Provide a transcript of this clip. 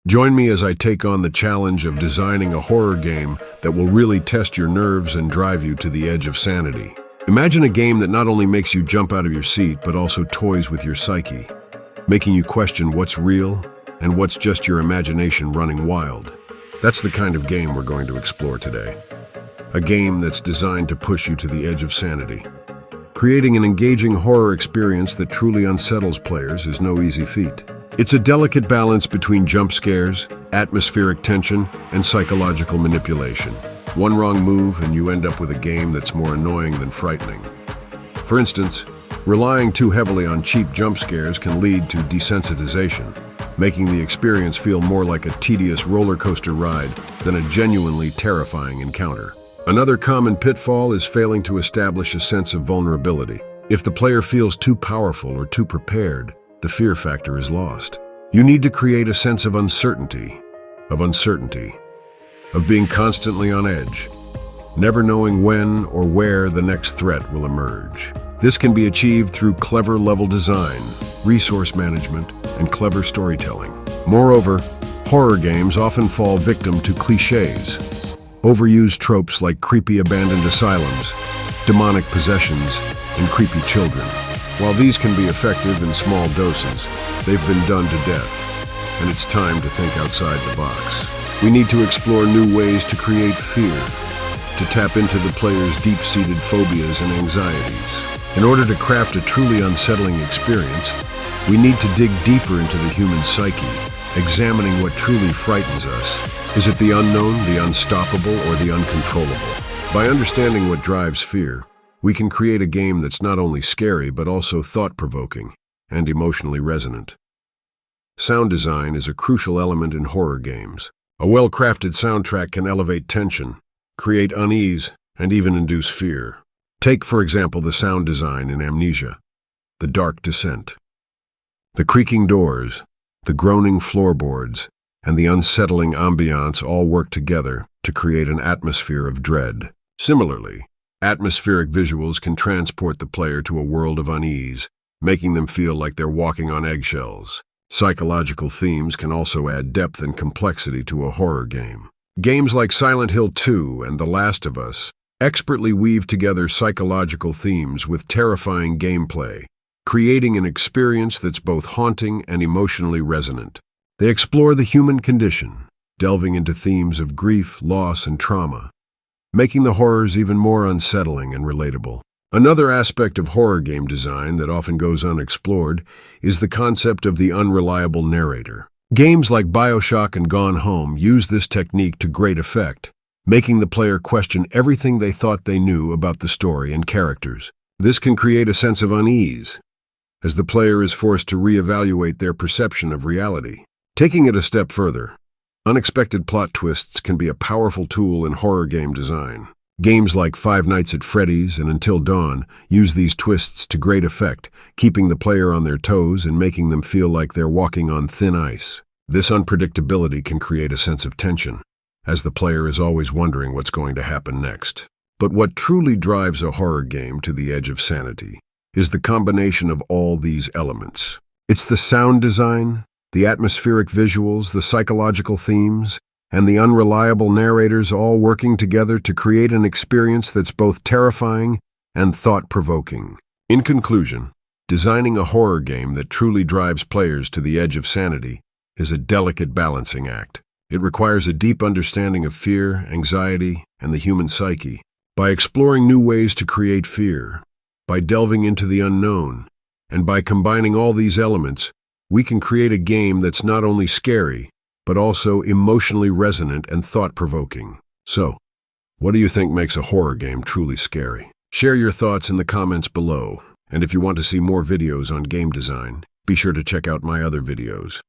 Join me as I take on the challenge of designing a horror game that will really test your nerves and drive you to the edge of sanity. Imagine a game that not only makes you jump out of your seat, but also toys with your psyche, making you question what's real and what's just your imagination running wild. That's the kind of game we're going to explore today. A game that's designed to push you to the edge of sanity. Creating an engaging horror experience that truly unsettles players is no easy feat. It's a delicate balance between jump scares, atmospheric tension, and psychological manipulation. One wrong move and you end up with a game that's more annoying than frightening. For instance, relying too heavily on cheap jump scares can lead to desensitization, making the experience feel more like a tedious roller coaster ride than a genuinely terrifying encounter. Another common pitfall is failing to establish a sense of vulnerability. If the player feels too powerful or too prepared, the fear factor is lost. You need to create a sense of uncertainty, of being constantly on edge, never knowing when or where the next threat will emerge. This can be achieved through clever level design, resource management, and clever storytelling. Moreover, horror games often fall victim to cliches, overused tropes like creepy abandoned asylums, demonic possessions, and creepy children. While these can be effective in small doses, they've been done to death, and it's time to think outside the box. We need to explore new ways to create fear, to tap into the player's deep-seated phobias and anxieties. In order to craft a truly unsettling experience, we need to dig deeper into the human psyche, examining what truly frightens us. Is it the unknown, the unstoppable, or the uncontrollable? By understanding what drives fear, we can create a game that's not only scary but also thought-provoking and emotionally resonant. Sound design is a crucial element in horror games. A well-crafted soundtrack can elevate tension, create unease, and even induce fear. Take, for example, the sound design in Amnesia, The Dark Descent. The creaking doors, the groaning floorboards, and the unsettling ambiance all work together to create an atmosphere of dread. Similarly, atmospheric visuals can transport the player to a world of unease, making them feel like they're walking on eggshells. Psychological themes can also add depth and complexity to a horror game. Games like Silent Hill 2 and The Last of Us expertly weave together psychological themes with terrifying gameplay, creating an experience that's both haunting and emotionally resonant. They explore the human condition, delving into themes of grief, loss, and trauma, making the horrors even more unsettling and relatable. Another aspect of horror game design that often goes unexplored is the concept of the unreliable narrator. Games like BioShock and Gone Home use this technique to great effect, making the player question everything they thought they knew about the story and characters. This can create a sense of unease, as the player is forced to reevaluate their perception of reality. Taking it a step further, unexpected plot twists can be a powerful tool in horror game design. Games like Five Nights at Freddy's and Until Dawn use these twists to great effect, keeping the player on their toes and making them feel like they're walking on thin ice. This unpredictability can create a sense of tension, as the player is always wondering what's going to happen next. But what truly drives a horror game to the edge of sanity is the combination of all these elements. It's the sound design, the atmospheric visuals, the psychological themes, and the unreliable narrators all working together to create an experience that's both terrifying and thought-provoking. In conclusion, designing a horror game that truly drives players to the edge of sanity is a delicate balancing act. It requires a deep understanding of fear, anxiety, and the human psyche. By exploring new ways to create fear, by delving into the unknown, and by combining all these elements, we can create a game that's not only scary, but also emotionally resonant and thought-provoking. So, what do you think makes a horror game truly scary? Share your thoughts in the comments below, and if you want to see more videos on game design, be sure to check out my other videos.